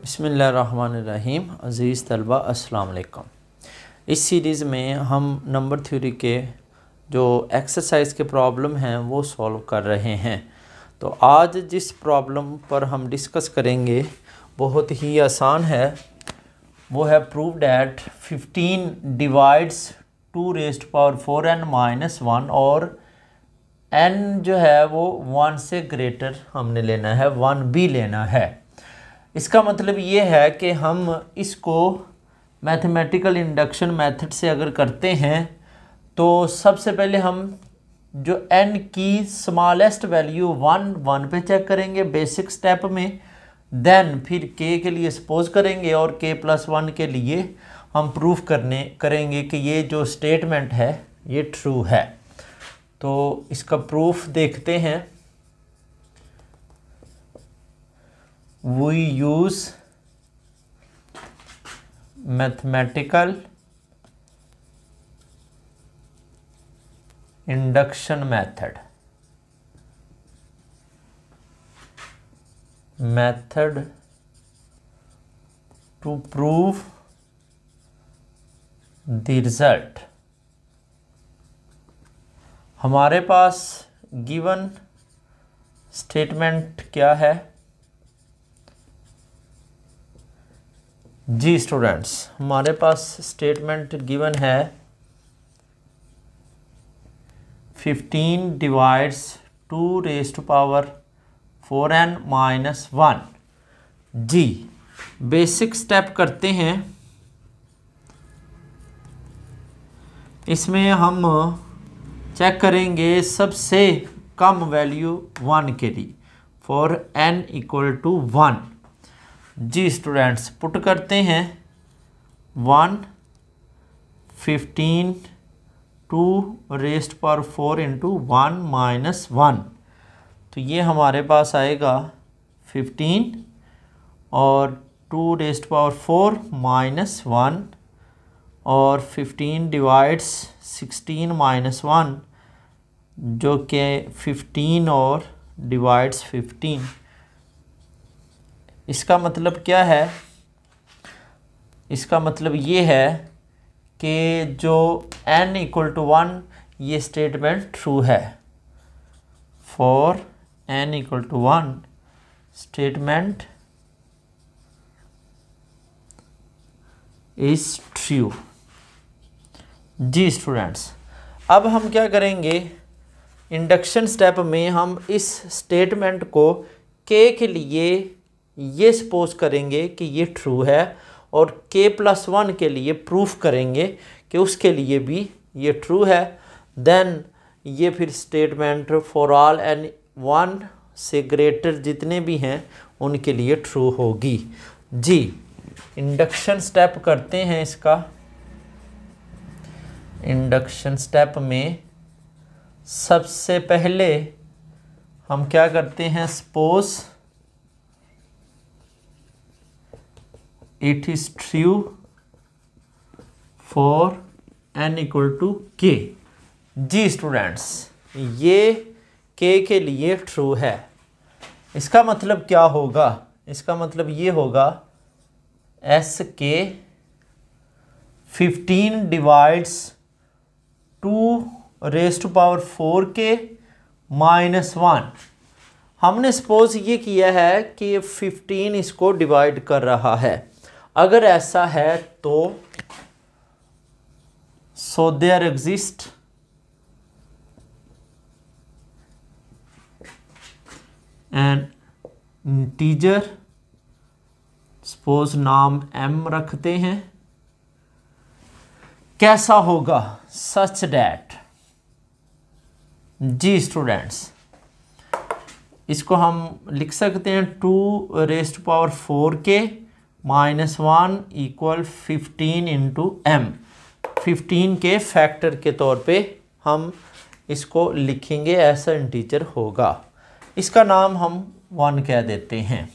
बिस्मिल्लाहिर्रहमानिर्रहीम। अज़ीज़ तलबा अस्सलाम वालेकुम। इस सीरीज़ में हम नंबर थ्योरी के जो एक्सरसाइज के प्रॉब्लम हैं वो सॉल्व कर रहे हैं। तो आज जिस प्रॉब्लम पर हम डिस्कस करेंगे बहुत ही आसान है। वो है prove that 15 divides 2 raised to power 4n-1 और n जो है वो 1 से ग्रेटर हमने लेना है, 1 भी लेना है। इसका मतलब ये है कि हम इसको मैथमेटिकल इंडक्शन मेथड से अगर करते हैं तो सबसे पहले हम जो n की स्मॉलेस्ट वैल्यू 1 पे चेक करेंगे बेसिक स्टेप में। देन फिर k के लिए सपोज करेंगे और k+1 के लिए हम प्रूफ करेंगे कि ये जो स्टेटमेंट है ये ट्रू है। तो इसका प्रूफ देखते हैं। We use mathematical induction method to prove the result। हमारे पास गिवन स्टेटमेंट क्या है जी स्टूडेंट्स? हमारे पास स्टेटमेंट गिवन है 15 divides 2 raised to power 4n-1। जी बेसिक स्टेप करते हैं। इसमें हम चेक करेंगे सबसे कम वैल्यू 1 के लिए फॉर n = 1। जी स्टूडेंट्स पुट करते हैं 1 15 2 रेज़्ड टू पावर 4 × 1 - 1। तो ये हमारे पास आएगा 15 और 2 रेज़्ड टू पावर 4 - 1 और 15 डिवाइड्स 16 - 1 जो कि 15 और डिवाइड्स 15। इसका मतलब क्या है? इसका मतलब ये है कि जो n = 1 ये स्टेटमेंट ट्रू है। For n = 1 statement is true. जी स्टूडेंट्स अब हम क्या करेंगे, इंडक्शन स्टेप में हम इस स्टेटमेंट को k के लिए ये सपोज करेंगे कि ये ट्रू है और k+1 के लिए प्रूफ करेंगे कि उसके लिए भी ये ट्रू है। देन ये फिर स्टेटमेंट फॉर ऑल n 1 से ग्रेटर जितने भी हैं उनके लिए ट्रू होगी। जी इंडक्शन स्टेप करते हैं। इसका इंडक्शन स्टेप में सबसे पहले हम क्या करते हैं, suppose it is true for n = k। जी स्टूडेंट्स ये k के लिए ट्रू है। इसका मतलब क्या होगा? इसका मतलब ये होगा Sk 15 divides 2 raised to power 4k - 1। हमने सपोज ये किया है कि 15 इसको डिवाइड कर रहा है। अगर ऐसा है तो so there exist an integer, suppose नाम m रखते हैं। कैसा होगा? Such that. जी स्टूडेंट्स इसको हम लिख सकते हैं 2 raised to power 4k - 1 = 15 × m। 15 के फैक्टर के तौर पे हम इसको लिखेंगे, ऐसा इंटीजर होगा। इसका नाम हम 1 कह देते हैं।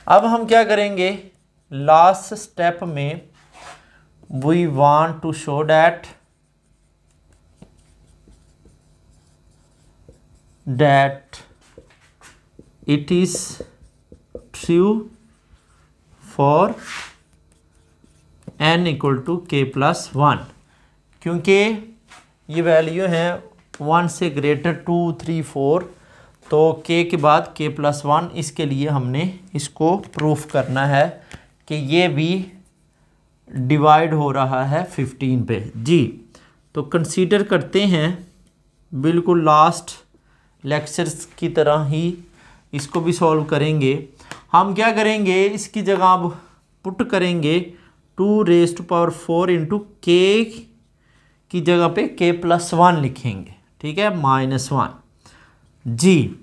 अब हम क्या करेंगे, लास्ट स्टेप में we want to show that it is true for n equal to k प्लस 1, क्योंकि ये वैल्यू है 1 से ग्रेटर 2, 3, 4, तो k के बाद k प्लस 1, इसके लिए हमने इसको प्रूफ करना है कि ये भी डिवाइड हो रहा है 15 पे जी। तो कंसीडर करते हैं बिल्कुल लास्ट लेक्चर्स की तरह ही इसको भी सॉल्व करेंगे। हम क्या करेंगे, इसकी जगह अब पुट करेंगे 2⁴ इंटू k की जगह पे k प्लस 1 लिखेंगे, ठीक है, -1 जी।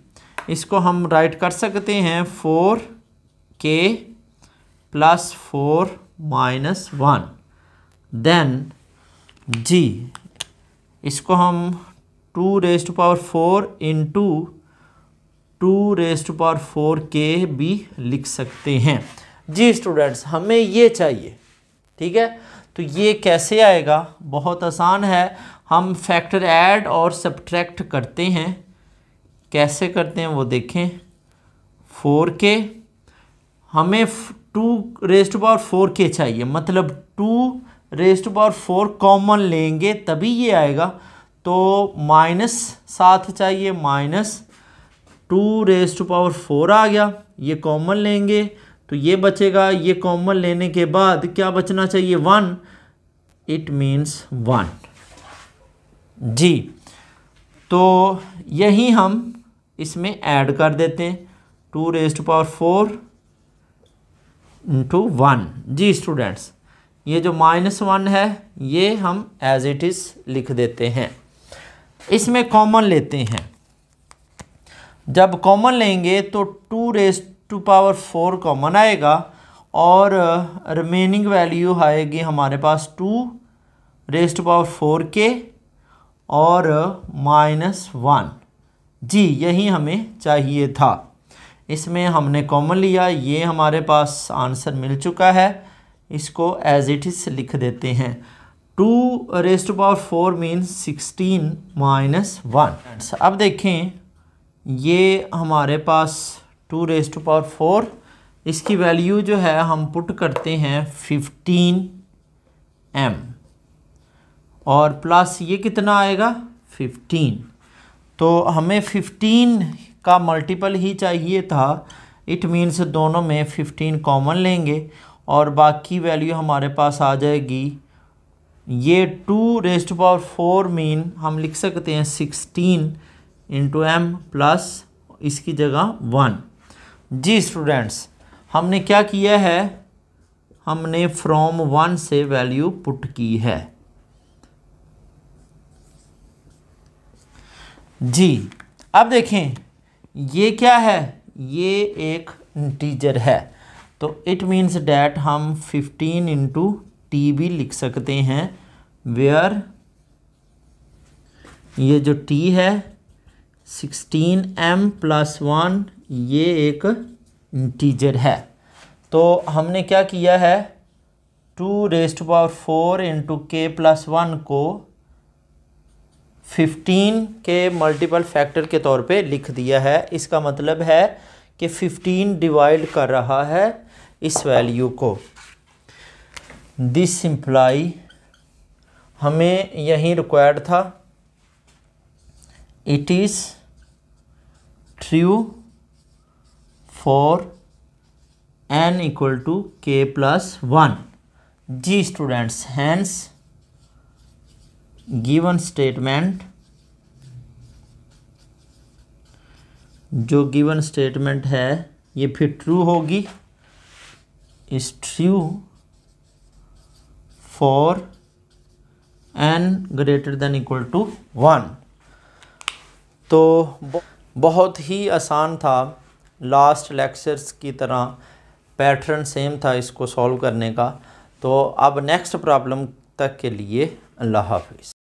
इसको हम राइट कर सकते हैं 4k प्लस 4 -1, देन जी इसको हम 2⁴ इंटू 2⁴k भी लिख सकते हैं जी। स्टूडेंट्स, हमें ये चाहिए, ठीक है। तो ये कैसे आएगा, बहुत आसान है। हम फैक्टर ऐड और सब्ट्रैक्ट करते हैं। कैसे करते हैं वो देखें। 4k, हमें 2⁴k चाहिए, मतलब 2⁴ कॉमन लेंगे तभी ये आएगा। तो माइनस साथ चाहिए, -2⁴ आ गया, ये कॉमन लेंगे तो ये बचेगा। ये कॉमन लेने के बाद क्या बचना चाहिए, 1, इट मीन्स 1 जी। तो यही हम इसमें ऐड कर देते हैं 2⁴ इंटू 1 जी। स्टूडेंट्स, ये जो -1 है ये हम एज इट इज़ लिख देते हैं। इसमें कॉमन लेते हैं, जब कॉमन लेंगे तो 2⁴ कॉमन आएगा और रिमेनिंग वैल्यू आएगी हमारे पास 2⁴k और -1 जी। यही हमें चाहिए था। इसमें हमने कॉमन लिया, ये हमारे पास आंसर मिल चुका है। इसको एज इट इज़ लिख देते हैं। 2⁴ मीन्स 16 -1। अब देखें, ये हमारे पास 2⁴, इसकी वैल्यू जो है हम पुट करते हैं 15m और प्लस ये कितना आएगा 15। तो हमें 15 का मल्टीपल ही चाहिए था। इट मीन्स दोनों में 15 कॉमन लेंगे और बाकी वैल्यू हमारे पास आ जाएगी। ये 2⁴ मीन हम लिख सकते हैं 16 इंटू m प्लस इसकी जगह 1 जी। स्टूडेंट्स, हमने क्या किया है, हमने फ्रॉम 1 से वैल्यू पुट की है जी। अब देखें ये क्या है, ये एक इंटीजर है, तो इट मीन्स डैट हम 15 इंटू t भी लिख सकते हैं, वेयर ये जो t है 16m प्लस 1 ये एक इंटीजर है। तो हमने क्या किया है, 2⁴ इंटू k प्लस 1 को 15 के मल्टीपल फैक्टर के तौर पे लिख दिया है। इसका मतलब है कि 15 डिवाइड कर रहा है इस वैल्यू को। दिस इम्प्लाई, हमें यही रिक्वायर्ड था। It is true for n equal to k प्लस 1 जी। स्टूडेंट्स, हैंस गिवन स्टेटमेंट, जो गिवन स्टेटमेंट है ये फिर ट्रू होगी, is true for n greater than equal to 1। तो बहुत ही आसान था, लास्ट लेक्चर्स की तरह पैटर्न सेम था इसको सॉल्व करने का। तो अब नेक्स्ट प्रॉब्लम तक के लिए अल्लाह हाफिज़।